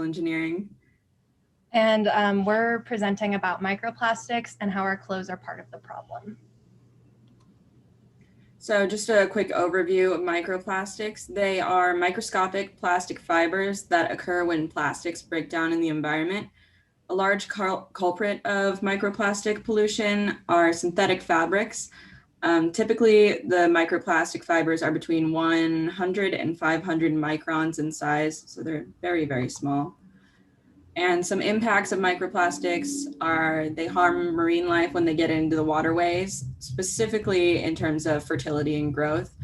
engineering. And we're presenting about microplastics and how our clothes are part of the problem. So just a quick overview of microplastics. They are microscopic plastic fibers that occur when plastics break down in the environment. A large culprit of microplastic pollution are synthetic fabrics. Typically, the microplastic fibers are between 100 and 500 microns in size, so they're very, very small. And some impacts of microplastics are they harm marine life when they get into the waterways, specifically in terms of fertility and growth.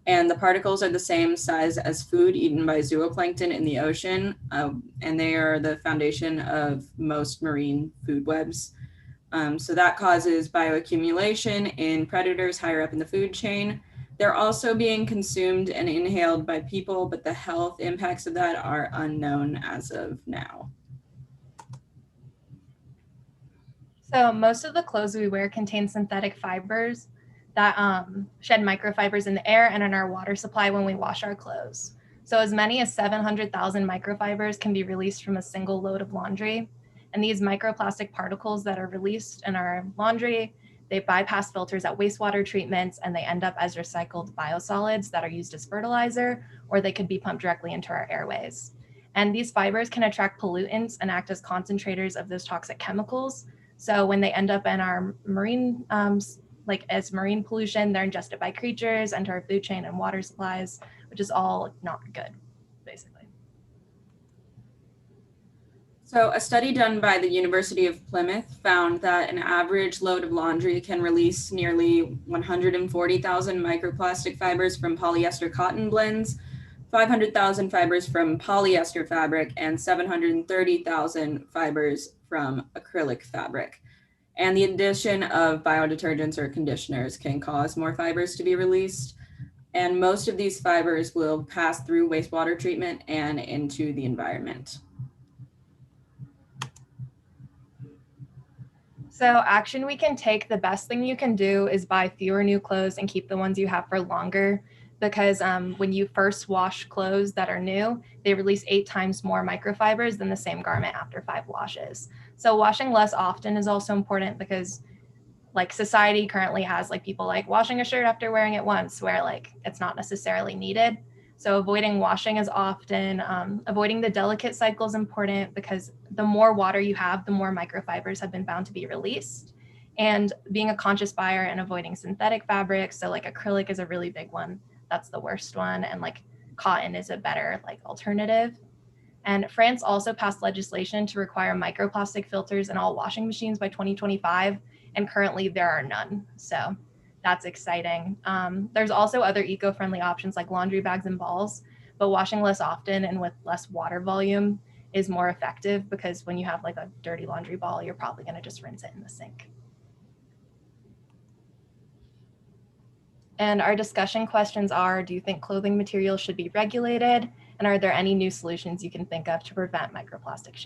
And the particles are the same size as food eaten by zooplankton in the ocean, and they are the foundation of most marine food webs. So that causes bioaccumulation in predators higher up in the food chain. They're also being consumed and inhaled by people, but the health impacts of that are unknown as of now. So most of the clothes we wear contain synthetic fibers that shed microfibers in the air and in our water supply when we wash our clothes. So as many as 700,000 microfibers can be released from a single load of laundry. And these microplastic particles that are released in our laundry, they bypass filters at wastewater treatments and they end up as recycled biosolids that are used as fertilizer, or they could be pumped directly into our airways. And these fibers can attract pollutants and act as concentrators of those toxic chemicals. So when they end up in our marine, as marine pollution, they're ingested by creatures, enter our food chain and water supplies, which is all not good, basically. So a study done by the University of Plymouth found that an average load of laundry can release nearly 140,000 microplastic fibers from polyester cotton blends, 500,000 fibers from polyester fabric, and 730,000 fibers from acrylic fabric. And the addition of biodetergents or conditioners can cause more fibers to be released. And most of these fibers will pass through wastewater treatment and into the environment. So action we can take, the best thing you can do is buy fewer new clothes and keep the ones you have for longer, because when you first wash clothes that are new, they release 8 times more microfibers than the same garment after 5 washes. So washing less often is also important, because like society currently has like people like washing a shirt after wearing it once, where like it's not necessarily needed. So avoiding washing is often, avoiding the delicate cycle is important, because the more water you have, the more microfibers have been found to be released. And being a conscious buyer and avoiding synthetic fabrics, so like acrylic is a really big one. That's the worst one. And like cotton is a better like alternative. And France also passed legislation to require microplastic filters in all washing machines by 2025. And currently there are none. So that's exciting. There's also other eco-friendly options like laundry bags and balls, but washing less often and with less water volume is more effective, because when you have like a dirty laundry ball, you're probably going to just rinse it in the sink. And our discussion questions are, do you think clothing materials should be regulated? And are there any new solutions you can think of to prevent microplastic shipping?